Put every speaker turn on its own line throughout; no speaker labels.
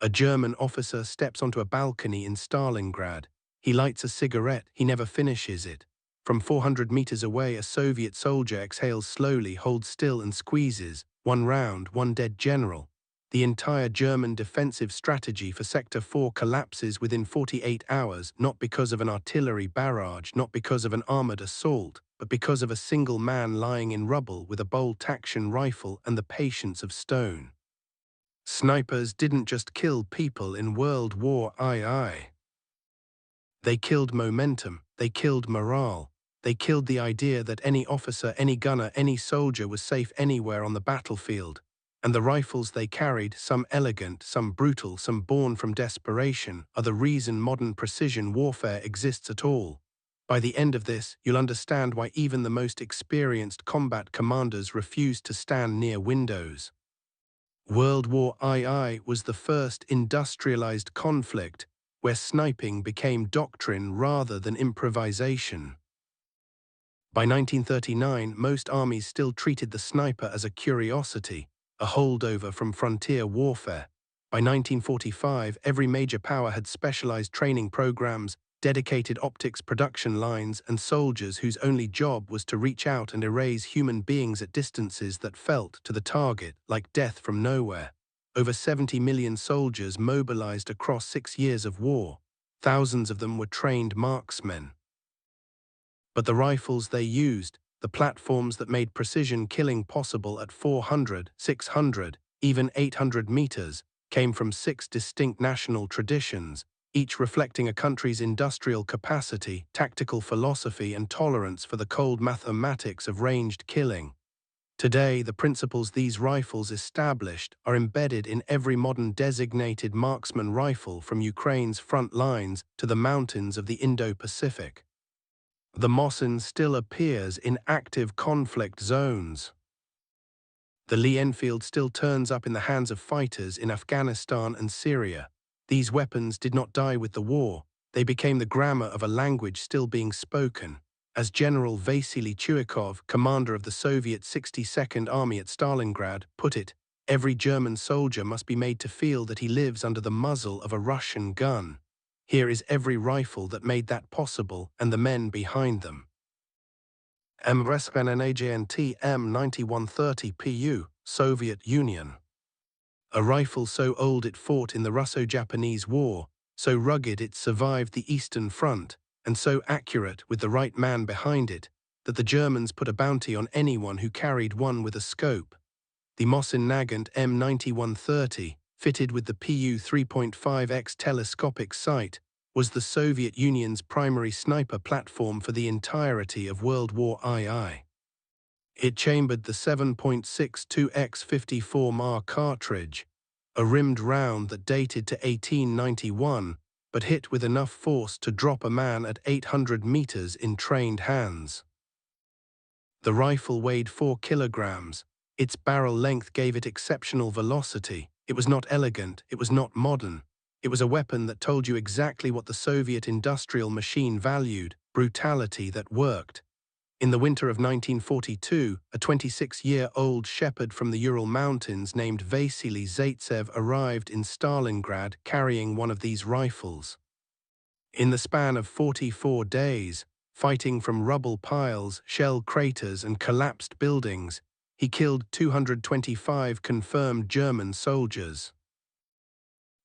A German officer steps onto a balcony in Stalingrad. He lights a cigarette, he never finishes it. From 400 meters away, a Soviet soldier exhales slowly, holds still and squeezes. One round, one dead general. The entire German defensive strategy for Sector 4 collapses within 48 hours, not because of an artillery barrage, not because of an armored assault, but because of a single man lying in rubble with a bolt-action rifle and the patience of stone. Snipers didn't just kill people in World War II. They killed momentum, they killed morale, they killed the idea that any officer, any gunner, any soldier was safe anywhere on the battlefield. And the rifles they carried, some elegant, some brutal, some born from desperation, are the reason modern precision warfare exists at all. By the end of this, you'll understand why even the most experienced combat commanders refused to stand near windows. World War II was the first industrialized conflict where sniping became doctrine rather than improvisation. By 1939, most armies still treated the sniper as a curiosity, a holdover from frontier warfare. By 1945, every major power had specialized training programs, dedicated optics production lines, and soldiers whose only job was to reach out and erase human beings at distances that felt, to the target, like death from nowhere. Over 70 million soldiers mobilized across 6 years of war. Thousands of them were trained marksmen. But the rifles they used, the platforms that made precision killing possible at 400, 600, even 800 meters, came from 6 distinct national traditions, each reflecting a country's industrial capacity, tactical philosophy, and tolerance for the cold mathematics of ranged killing. Today, the principles these rifles established are embedded in every modern designated marksman rifle from Ukraine's front lines to the mountains of the Indo-Pacific. The Mosin still appears in active conflict zones. The Lee-Enfield still turns up in the hands of fighters in Afghanistan and Syria. These weapons did not die with the war, they became the grammar of a language still being spoken. As General Vasily Chuikov, commander of the Soviet 62nd Army at Stalingrad, put it, every German soldier must be made to feel that he lives under the muzzle of a Russian gun. Here is every rifle that made that possible and the men behind them. Nagant M91 PU, Soviet Union. A rifle so old it fought in the Russo-Japanese War, so rugged it survived the Eastern Front, and so accurate with the right man behind it, that the Germans put a bounty on anyone who carried one with a scope. The Mosin-Nagant M91, fitted with the PU 3.5x telescopic sight, was the Soviet Union's primary sniper platform for the entirety of World War II. It chambered the 7.62x 54mm cartridge, a rimmed round that dated to 1891, but hit with enough force to drop a man at 800 meters in trained hands. The rifle weighed 4 kilograms. Its barrel length gave it exceptional velocity. It was not elegant, it was not modern. It was a weapon that told you exactly what the Soviet industrial machine valued, brutality that worked. In the winter of 1942, a 26-year-old shepherd from the Ural Mountains named Vasily Zaitsev arrived in Stalingrad carrying one of these rifles. In the span of 44 days, fighting from rubble piles, shell craters, and collapsed buildings, he killed 225 confirmed German soldiers.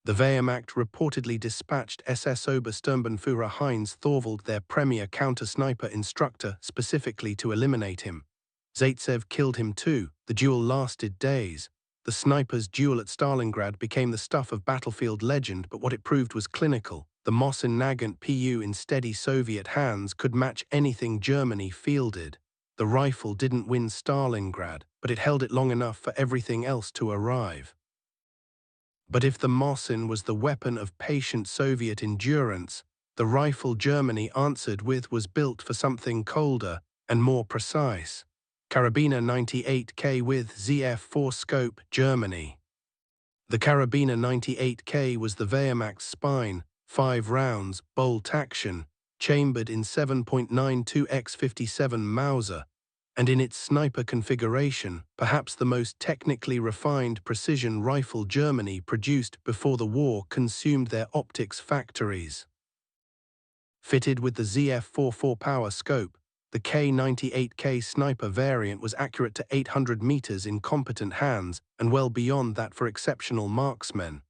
The Wehrmacht reportedly dispatched SS Obersturmbannführer Heinz Thorwald, their premier counter-sniper instructor, specifically to eliminate him. Zaitsev killed him too. The duel lasted days. The sniper's duel at Stalingrad became the stuff of battlefield legend, but what it proved was clinical. The Mosin-Nagant PU in steady Soviet hands could match anything Germany fielded. The rifle didn't win Stalingrad, but it held it long enough for everything else to arrive. But if the Mosin was the weapon of patient Soviet endurance, the rifle Germany answered with was built for something colder and more precise. Karabiner 98K with ZF4 scope, Germany. The Karabiner 98K was the Wehrmacht's spine, 5 rounds, bolt action, chambered in 7.92x 57 Mauser, And in its sniper configuration, perhaps the most technically refined precision rifle Germany produced before the war consumed their optics factories. Fitted with the ZF-44 power scope, the K98K sniper variant was accurate to 800 meters in competent hands and well beyond that for exceptional marksmen.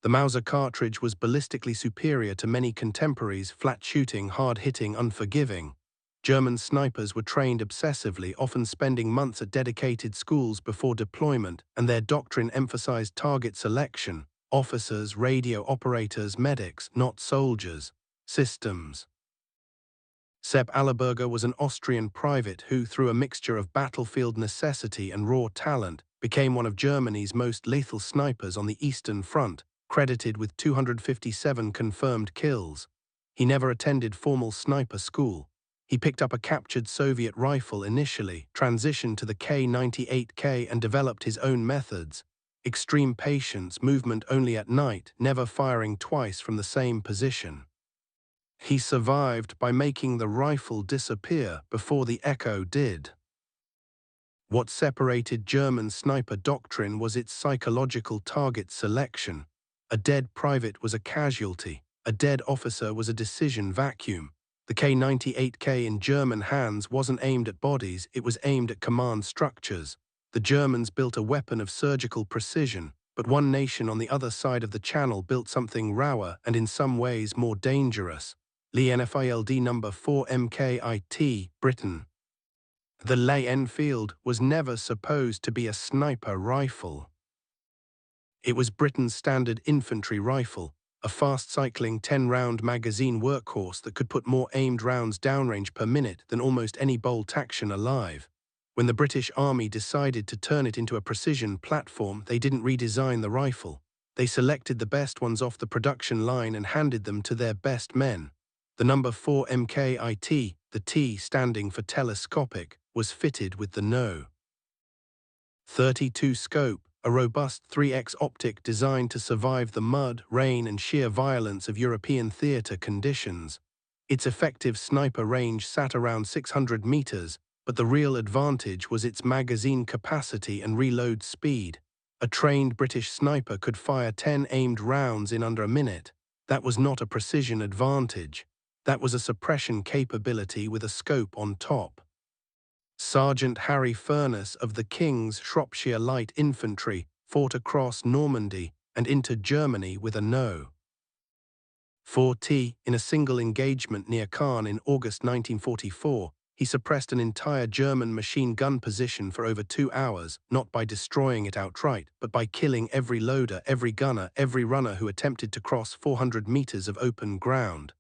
The Mauser cartridge was ballistically superior to many contemporaries, flat-shooting, hard-hitting, unforgiving. German snipers were trained obsessively, often spending months at dedicated schools before deployment, and their doctrine emphasized target selection: officers, radio operators, medics, not soldiers. Systems. Sepp Allerberger was an Austrian private who, through a mixture of battlefield necessity and raw talent, became one of Germany's most lethal snipers on the Eastern Front, credited with 257 confirmed kills. He never attended formal sniper school. He picked up a captured Soviet rifle initially, transitioned to the K98K and developed his own methods. Extreme patience, movement only at night, never firing twice from the same position. He survived by making the rifle disappear before the echo did. What separated German sniper doctrine was its psychological target selection. A dead private was a casualty. A dead officer was a decision vacuum. The K98K in German hands wasn't aimed at bodies, it was aimed at command structures. The Germans built a weapon of surgical precision, but one nation on the other side of the channel built something rawer and in some ways more dangerous. Lee-Enfield No. 4 MKIT, Britain. The Lee-Enfield was never supposed to be a sniper rifle. It was Britain's standard infantry rifle, a fast-cycling 10-round magazine workhorse that could put more aimed rounds downrange per minute than almost any bolt action alive. When the British Army decided to turn it into a precision platform, they didn't redesign the rifle. They selected the best ones off the production line and handed them to their best men. The No. 4 MKIT, the T standing for telescopic, was fitted with the No. 32 scope, a robust 3x optic designed to survive the mud, rain and sheer violence of European theater conditions. Its effective sniper range sat around 600 meters, but the real advantage was its magazine capacity and reload speed. A trained British sniper could fire 10 aimed rounds in under a minute. That was not a precision advantage. That was a suppression capability with a scope on top. Sergeant Harry Furness of the King's Shropshire Light Infantry fought across Normandy and into Germany with a No. 4T in a single engagement near Caen in August 1944. He suppressed an entire German machine gun position for over 2 hours, not by destroying it outright, but by killing every loader, every gunner, every runner who attempted to cross 400 meters of open ground.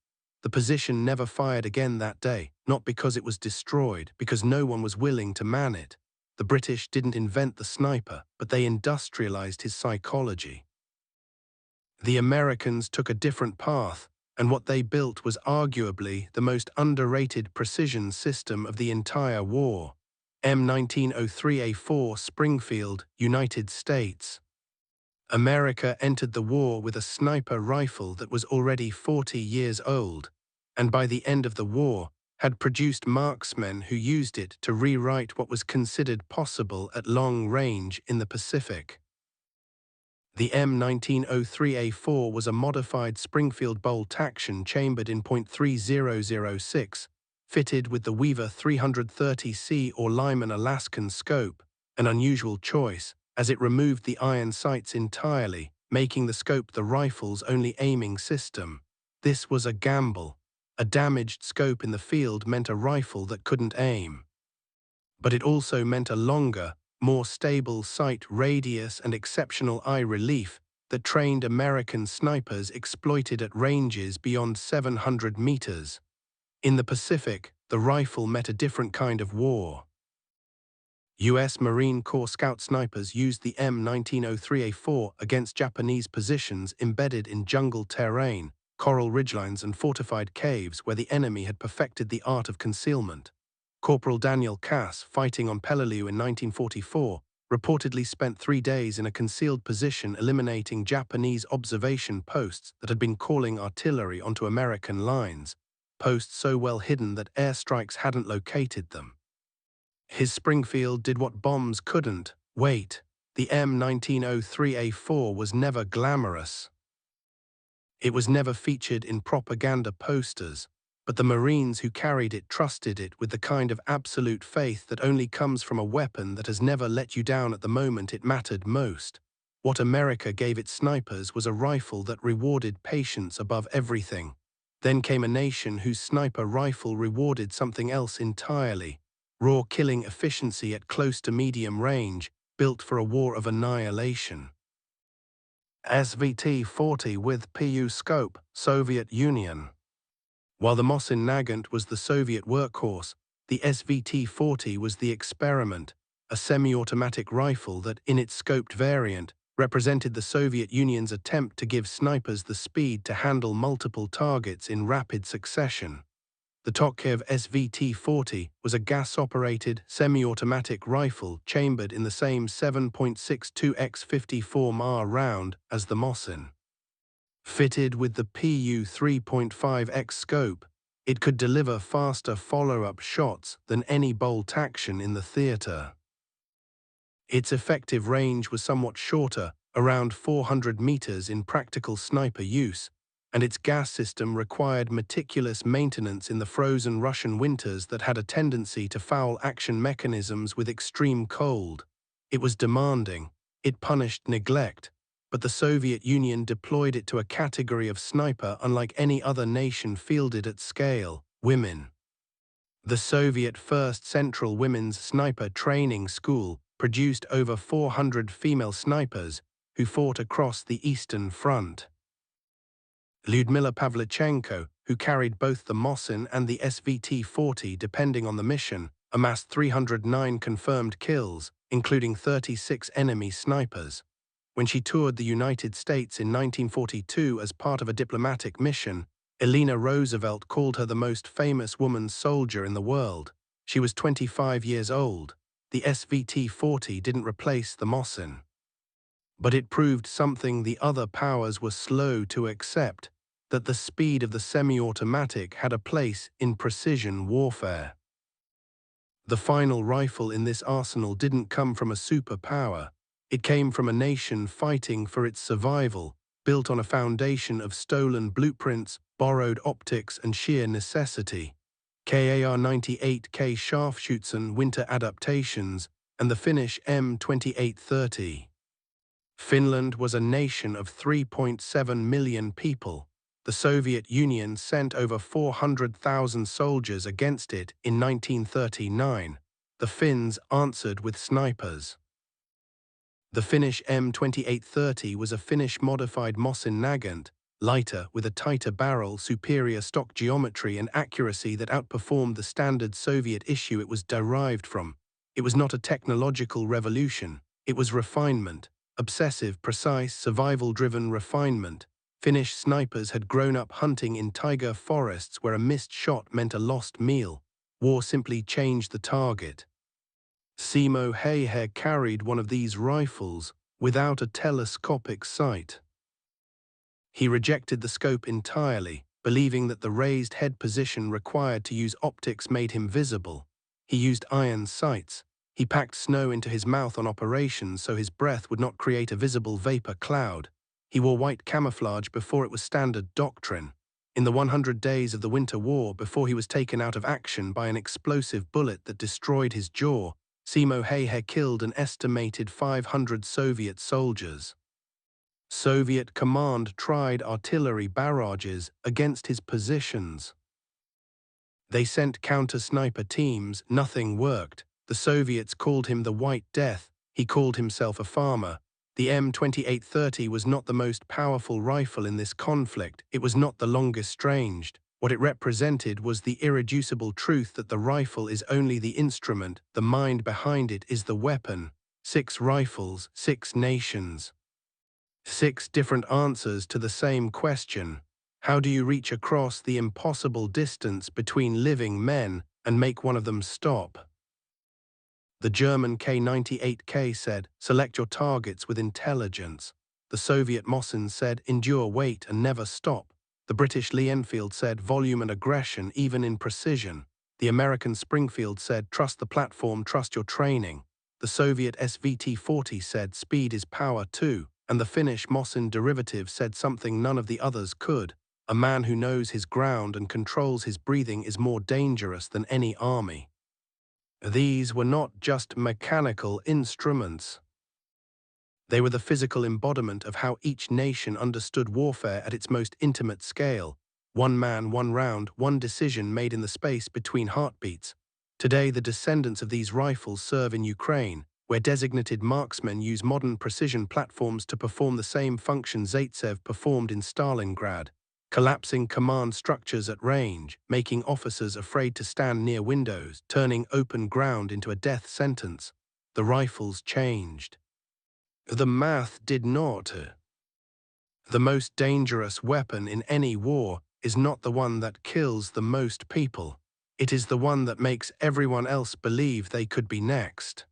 The position never fired again that day, not because it was destroyed, because no one was willing to man it. The British didn't invent the sniper, but they industrialized his psychology. The Americans took a different path, and what they built was arguably the most underrated precision system of the entire war. M1903A4, Springfield, United States. America entered the war with a sniper rifle that was already 40 years old, and by the end of the war, had produced marksmen who used it to rewrite what was considered possible at long range in the Pacific. The M1903A4 was a modified Springfield bolt-action chambered in .3006, fitted with the Weaver 330C or Lyman Alaskan scope, an unusual choice, as it removed the iron sights entirely, making the scope the rifle's only aiming system. This was a gamble. A damaged scope in the field meant a rifle that couldn't aim. But it also meant a longer, more stable sight radius and exceptional eye relief that trained American snipers exploited at ranges beyond 700 meters. In the Pacific, the rifle met a different kind of war. U.S. Marine Corps Scout snipers used the M1903A4 against Japanese positions embedded in jungle terrain, coral ridgelines and fortified caves where the enemy had perfected the art of concealment. Corporal Daniel Cass, fighting on Peleliu in 1944, reportedly spent 3 days in a concealed position eliminating Japanese observation posts that had been calling artillery onto American lines, posts so well hidden that airstrikes hadn't located them. His Springfield did what bombs couldn't: wait. The M1903A4 was never glamorous. It was never featured in propaganda posters, but the Marines who carried it trusted it with the kind of absolute faith that only comes from a weapon that has never let you down at the moment it mattered most. What America gave its snipers was a rifle that rewarded patience above everything. Then came a nation whose sniper rifle rewarded something else entirely: raw killing efficiency at close to medium range, built for a war of annihilation. SVT-40 with PU scope, Soviet Union. While the Mosin-Nagant was the Soviet workhorse, the SVT-40 was the experiment, a semi-automatic rifle that, in its scoped variant, represented the Soviet Union's attempt to give snipers the speed to handle multiple targets in rapid succession. The Tokayev SVT-40 was a gas-operated, semi-automatic rifle chambered in the same 7.62 x 54 mm round as the Mosin. Fitted with the PU 3.5x scope, it could deliver faster follow-up shots than any bolt action in the theater. Its effective range was somewhat shorter, around 400 meters in practical sniper use, and its gas system required meticulous maintenance in the frozen Russian winters that had a tendency to foul action mechanisms with extreme cold. It was demanding. It punished neglect. But the Soviet Union deployed it to a category of sniper unlike any other nation fielded at scale: women. The Soviet First Central Women's Sniper Training School produced over 400 female snipers who fought across the Eastern Front. Lyudmila Pavlichenko, who carried both the Mosin and the SVT-40 depending on the mission, amassed 309 confirmed kills, including 36 enemy snipers. When she toured the United States in 1942 as part of a diplomatic mission, Eleanor Roosevelt called her the most famous woman soldier in the world. She was 25 years old. The SVT-40 didn't replace the Mosin. But it proved something the other powers were slow to accept: that the speed of the semi-automatic had a place in precision warfare. The final rifle in this arsenal didn't come from a superpower. It came from a nation fighting for its survival, built on a foundation of stolen blueprints, borrowed optics, and sheer necessity. KAR-98K Scharfschützen winter adaptations, and the Finnish M2830. Finland was a nation of 3.7 million people. The Soviet Union sent over 400,000 soldiers against it in 1939. The Finns answered with snipers. The Finnish M2830 was a Finnish-modified Mosin-Nagant, lighter, with a tighter barrel, superior stock geometry and accuracy that outperformed the standard Soviet issue it was derived from. It was not a technological revolution. It was refinement. Obsessive, precise, survival-driven refinement. Finnish snipers had grown up hunting in taiga forests where a missed shot meant a lost meal. War simply changed the target. Simo Häyhä carried one of these rifles without a telescopic sight. He rejected the scope entirely, believing that the raised head position required to use optics made him visible. He used iron sights. He packed snow into his mouth on operations so his breath would not create a visible vapor cloud. He wore white camouflage before it was standard doctrine. In the 100 days of the Winter War, before he was taken out of action by an explosive bullet that destroyed his jaw, Simo Häyhä killed an estimated 500 Soviet soldiers. Soviet command tried artillery barrages against his positions. They sent counter-sniper teams. Nothing worked. The Soviets called him the White Death. He called himself a farmer. The M2830 was not the most powerful rifle in this conflict. It was not the longest ranged. What it represented was the irreducible truth that the rifle is only the instrument, the mind behind it is the weapon. 6 rifles, 6 nations. 6 different answers to the same question. How do you reach across the impossible distance between living men and make one of them stop? The German K98K said, select your targets with intelligence. The Soviet Mosin said, endure, wait, and never stop. The British Lee-Enfield said, volume and aggression even in precision. The American Springfield said, "Trust the platform, trust your training." The Soviet SVT-40 said, "Speed is power too." And the Finnish Mosin derivative said something none of the others could: "A man who knows his ground and controls his breathing is more dangerous than any army." These were not just mechanical instruments. They were the physical embodiment of how each nation understood warfare at its most intimate scale. One man, one round, one decision made in the space between heartbeats. Today, the descendants of these rifles serve in Ukraine, where designated marksmen use modern precision platforms to perform the same function Zaitsev performed in Stalingrad, collapsing command structures at range, making officers afraid to stand near windows, turning open ground into a death sentence. The rifles changed. The math did not. The most dangerous weapon in any war is not the one that kills the most people. It is the one that makes everyone else believe they could be next.